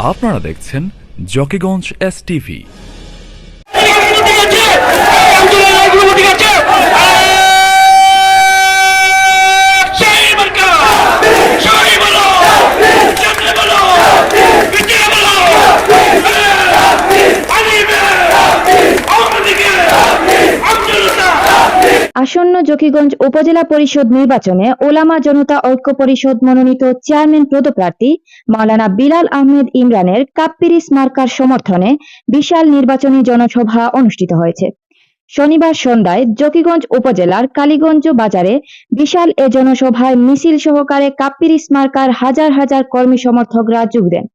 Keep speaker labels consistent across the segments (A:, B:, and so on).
A: আপনারা দেখছেন জকিগঞ্জ এসটিভি।
B: আসন্ন জকিগঞ্জ উপজেলা পরিষদ নির্বাচনে ওলামা জনতা ঐক্য পরিষদ মনোনীত চেয়ারম্যান পদপ্রার্থী মাওলানা বিলাল আহমেদ ইমরানের কাপ্পিরিস মার্কার সমর্থনে বিশাল নির্বাচনী জনসভা অনুষ্ঠিত হয়েছে। শনিবার সন্ধ্যায় জকিগঞ্জ উপজেলার কালীগঞ্জ বাজারে বিশাল এ জনসভায় মিছিল সহকারে কাপ্পিরিস মার্কার হাজার হাজার কর্মী সমর্থকরা যোগ দেন।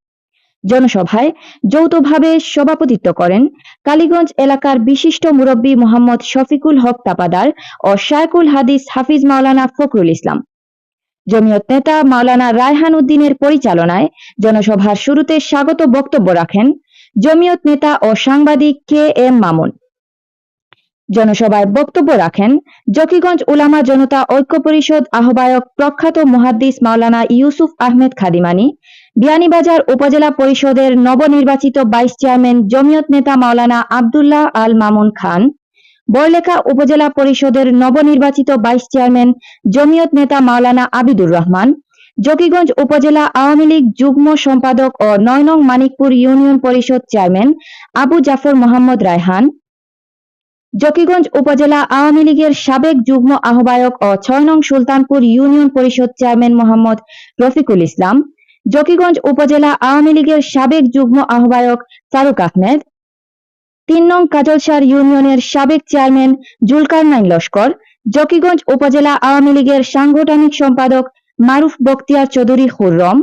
B: জনসভায় যৌথভাবে সভাপতিত্ব করেন কালীগঞ্জ এলাকার বিশিষ্ট মুরব্বী মোহাম্মদ শফিকুল হক তাপাদার ও শায়খুল হাদিস হাফিজ মাওলানা ফখরুল ইসলাম। জমিয়ত নেতা মাওলানা রায়হান উদ্দিনের পরিচালনায় জনসভার শুরুতে স্বাগত বক্তব্য রাখেন জমিয়ত নেতা ও সাংবাদিক কে এম মামুন। জনসভায় বক্তব্য রাখেন জকিগঞ্জ উলামা জনতা ঐক্য পরিষদ আহ্বায়ক প্রখ্যাত মুহাদ্দিস মাওলানা ইউসুফ আহমেদ খাদিমানি, বিয়ানীবাজার উপজেলা পরিষদের নবনির্বাচিত ভাইস চেয়ারম্যান জমিয়ত নেতা মাওলানা আব্দুল্লাহ আল মামুন খান, বড়লেখা উপজেলা পরিষদের নবনির্বাচিত ভাইস চেয়ারম্যান জমিয়ত নেতা মাওলানা আবিদুর রহমান, জকিগঞ্জ উপজেলা আওয়ামী লীগ যুগ্ম সম্পাদক ও ৯ নং মানিকপুর ইউনিয়ন পরিষদ চেয়ারম্যান আবু জাফর মোহাম্মদ রায়হান, জকিগঞ্জ উপজেলা আওয়ামী লীগের সাবেক যুগ্ম আহ্বায়ক ও ৬ নং সুলতানপুর ইউনিয়ন পরিষদ চেয়ারম্যান মোহাম্মদ রফিকুল ইসলাম, জকিগঞ্জ উপজেলা আওয়ামী লীগের সাবেক যুগ্ম আহ্বায়ক ফারুক আহমেদ, ৩ নং কাজলসার ইউনিয়নের সাবেক চেয়ারম্যান জুলকারনাইন লস্কর, জকিগঞ্জ উপজেলা আওয়ামী লীগের সাংগঠনিক সম্পাদক মারুফ বখতিয়ার চৌধুরী খুররম,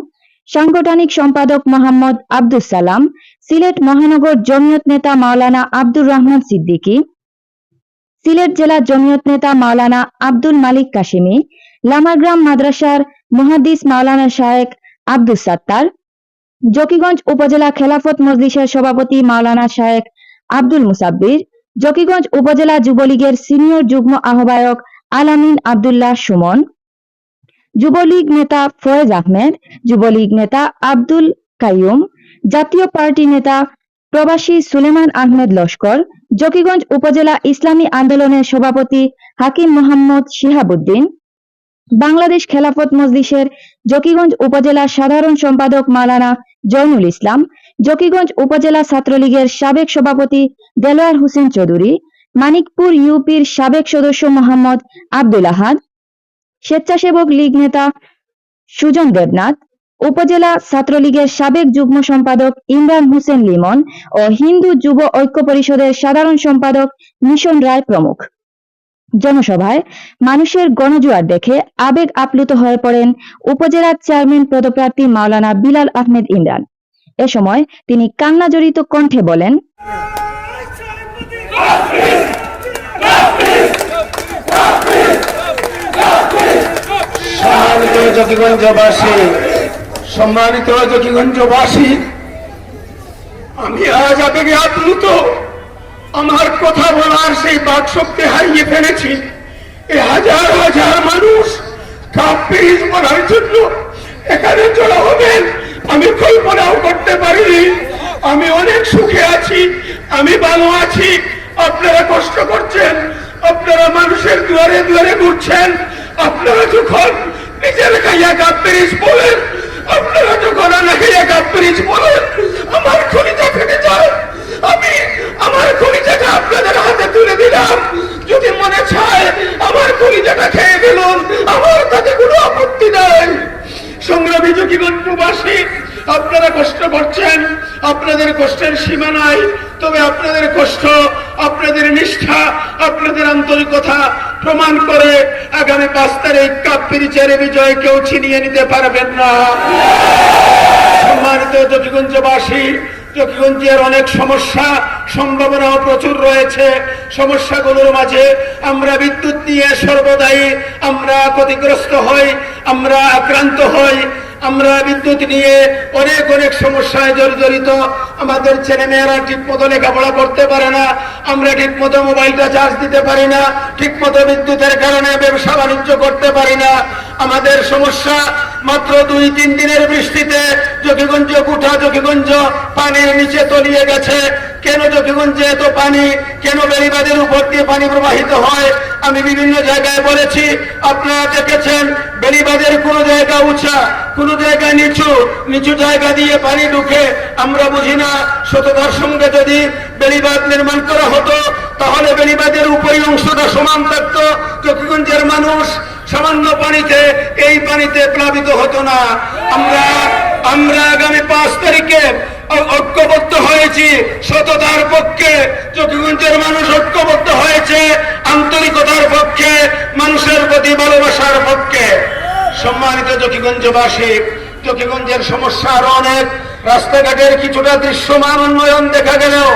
B: সাংগঠনিক সম্পাদক মোহাম্মদ আব্দুস সালাম, সিলেট মহানগর জমিয়ত নেতা মাওলানা আব্দুর রহমান সিদ্দিকী, সিলেট জেলা জমিয়ত নেতা মাওলানা আব্দুল মালিক কাশিমি, লামারগ্রাম মাদ্রাসার মুহাদ্দিস মাওলানা শায়েখ আব্দুস সাত্তার, জকিগঞ্জ উপজেলা খেলাফত মজলিসের সভাপতি মাওলানা শায়েখ আব্দুল মুসাব্বির, জকিগঞ্জ উপজেলা যুবলীগের সিনিয়র যুগ্ম আহ্বায়ক আলামিন আব্দুল্লাহ সুমন, যুবলীগ নেতা ফয়েজ আহমেদ, যুবলীগ নেতা আব্দুল কাইয়ুম, জাতীয় পার্টি নেতা প্রবাসী সুলেমান আহমেদ লস্কর, জকিগঞ্জ উপজেলা ইসলামী আন্দোলনের সভাপতি হাকিম মোহাম্মদ শিহাবুদ্দিন, বাংলাদেশ খেলাফত মজলিসের জকিগঞ্জ উপজেলা সাধারণ সম্পাদক মাওলানা জয়নুল ইসলাম, জকিগঞ্জ উপজেলা ছাত্রলীগের সাবেক সভাপতি দেলোয়ার হোসেন চৌধুরী, মানিকপুর ইউপির সাবেক সদস্য মোহাম্মদ আব্দুল আহাদ, স্বেচ্ছাসেবক লীগ নেতা সুজন দেবনাথ, উপজেলা ছাত্রলীগের সাবেক যুগ্ম সম্পাদক ইমরান হোসেন লিমন ও হিন্দু যুব ঐক্য পরিষদের সাধারণ সম্পাদক মিশন রায় প্রমুখ। জনসভায় মানুষের গণজোয়ার দেখে আবেগ আপ্লুত হয়ে পড়েন উপজেলা চেয়ারম্যান পদপ্রার্থী মাওলানা বিলাল আহমেদ ইমরান। এ সময় তিনি কান্নাজড়িত কণ্ঠে বলেন,
C: সম্মানিত জকিগঞ্জবাসী, আমি আজ আবেগে আপ্লুত। আমার কথা বলার সেই বাক শক্তি হারিয়ে ফেলেছি। এই হাজার হাজার মানুষ কাপ্পিরিস বলার জন্য এখানে জড়ো হবেন আমি কল্পনাও করতে পারিনি। আমি অনেক সুখে আছি, আমি ভালো আছি। আপনারা কষ্ট করছেন, আপনারা মানুষের দুয়ারে দুয়ারে ঘুরছেন। আপনারা যখন নিজের খাইয়া কাপ্পিরিস বলেন, আপনারা যখন না খাইয়া কাপ্পিরিস বলেন, আমার কলিজা ফেটে যায়। আমি আমার কলিজাটা আপনাদের হাতে তুলে দিলাম। যদি মনে চায় আমার কলিজাটা খেয়ে ফেলুন, আমার তাতে কোনো আপত্তি নাই। সংগ্রামী জকিগঞ্জবাসী, আপনারা কষ্ট করছেন, আপনাদের কষ্টের সীমা নাই। তবে আপনাদের কষ্ট, আপনাদের নিষ্ঠা, আপনাদের আন্তরিকতা প্রমাণ করে আগামী ৫ তারিখ কাপ্পিরিসের বিজয় কেউ ছিনিয়ে নিতে পারবেন না। সম্মানিত জকিগঞ্জবাসী, জকিগঞ্জের অনেক সমস্যা সম্ভাবনাও প্রচুর রয়েছে। সমস্যাগুলোর মাঝে আমরা বিদ্যুৎ নিয়ে সর্বদাই আমরা ক্ষতিগ্রস্ত হই, আমরা আক্রান্ত হই। আমরা বিদ্যুৎ নিয়ে অনেক অনেক সমস্যায় জর্জরিত। আমাদের ছেলে মেয়েরা ঠিক মতো লেখাপড়া করতে পারে না, আমরা ঠিক মতো মোবাইলটা চার্জ দিতে পারি না, ঠিক মতো বিদ্যুতের কারণে ব্যবসা বাণিজ্য করতে পারি না। আমাদের সমস্যা মাত্র 2-3 দিনের বৃষ্টিতে জকিগঞ্জ গুঠা জকিগঞ্জ পানির নিচে তলিয়ে গেছে। কেন জকিগঞ্জে এত পানি, কেন বেড়িবাঁধের উপর দিয়ে পানি প্রবাহিত হয়? আমি বিভিন্ন জায়গায় বলেছি, আপনারা দেখেছেন বেড়িবাঁধের কোনো জায়গা উঁচা, কোনো জায়গা নিচু, নিচু জায়গা দিয়ে পানি ঢুকে। আমরা বুঝি না, সততার সঙ্গে যদি বেড়িবাঁধ নির্মাণ করা হতো তাহলে বেড়িবাঁধের উপরি অংশটা সমান থাকতো, জকিগঞ্জের মানুষ সামান্য পানিতে, এই পানিতে প্লাবিত হতো না। আমরা আগামী 5 তারিখে ঐক্যবদ্ধ হয়েছি সততার পক্ষে, জকিগঞ্জের মানুষ ঐক্যবদ্ধ হয়েছে আন্তরিকতার পক্ষে, মানুষের প্রতি ভালোবাসার পক্ষে। সম্মানিত জকিগঞ্জবাসী, জকিগঞ্জের সমস্যা আরো অনেক। রাস্তাঘাটের কিছুটা দৃশ্যমান উন্নয়ন দেখা গেলেও,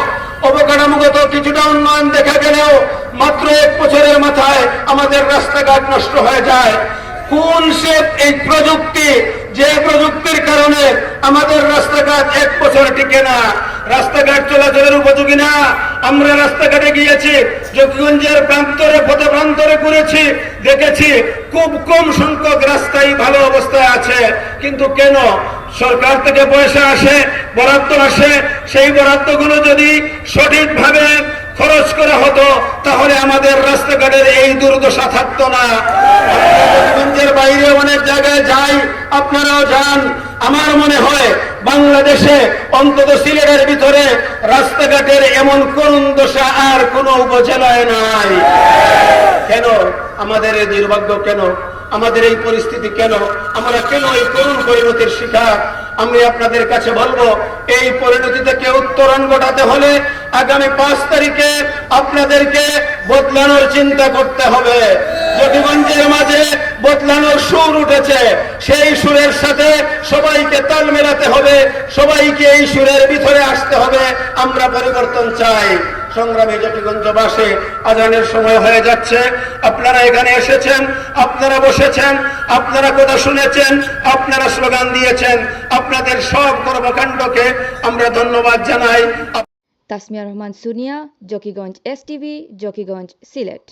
C: অবকাঠামোগত কিছুটা উন্নয়ন দেখা গেলেও মাত্র 1 বছরের মাথায় আমাদের রাস্তাঘাট নষ্ট হয়ে যায়। কোন সে এই প্রযুক্তি, যে প্রযুক্তির কারণে আমাদের রাস্তাঘাট 1 বছর টিকে না, রাস্তাঘাট চলাচলের উপযোগী না? আমরা রাস্তাঘাটে গিয়েছি, জকিগঞ্জের প্রান্তরে পথে প্রান্তরে ঘুরেছি, দেখেছি খুব কম সংখ্যক রাস্তাই ভালো অবস্থায় আছে। কিন্তু কেন? সরকার থেকে পয়সা আসে, বরাদ্দ আসে, সেই বরাদ্দগুলো যদি সঠিকভাবে খরচ করা হতো তাহলে আমাদের রাস্তাঘাটের এই দুর্দশা থাকতো না। জকিগঞ্জের বাইরে অনেক জায়গায় যাই, আপনারাও যান। আমার মনে হয় বাংলাদেশে, অন্তত সিলেটের ভিতরে রাস্তাঘাটের এমন করুণ দশা আর কোন উপজেলায় নাই। কেন আমাদের এই দুর্ভাগ্য? কেন আমাদের এই পরিস্থিতি? কেন আমরা কেন এই করুণ পরিণতির শিকার? আমি আপনাদের কাছে বলবো, এই পরিণতি থেকে উত্তরণ ঘটাতে হলে আগামী 5 তারিখে আপনাদেরকে বদলানোর চিন্তা করতে হবে। জকিগঞ্জের মাঝে বদলানোর সুর উঠেছে, সেই সুরের সাথে সবাইকে তাল মেলাতে হবে, সবাইকে এই সুরের ভিতরে আসতে হবে। আমরা পরিবর্তন চাই। সংগ্রামী জকিগঞ্জবাসী, আজানের সময় হয়ে যাচ্ছে। আপনারা এখানে এসেছেন, আপনারা বসেছেন, আপনারা কথা শুনেছেন, আপনারা স্লোগান দিয়েছেন। আপনাদের সব কর্মকাণ্ডকে আমরা ধন্যবাদ জানাই।
B: তাসমিয়া রহমান সুনিয়া, জকিগঞ্জ STV, জকিগঞ্জ, সিলেট।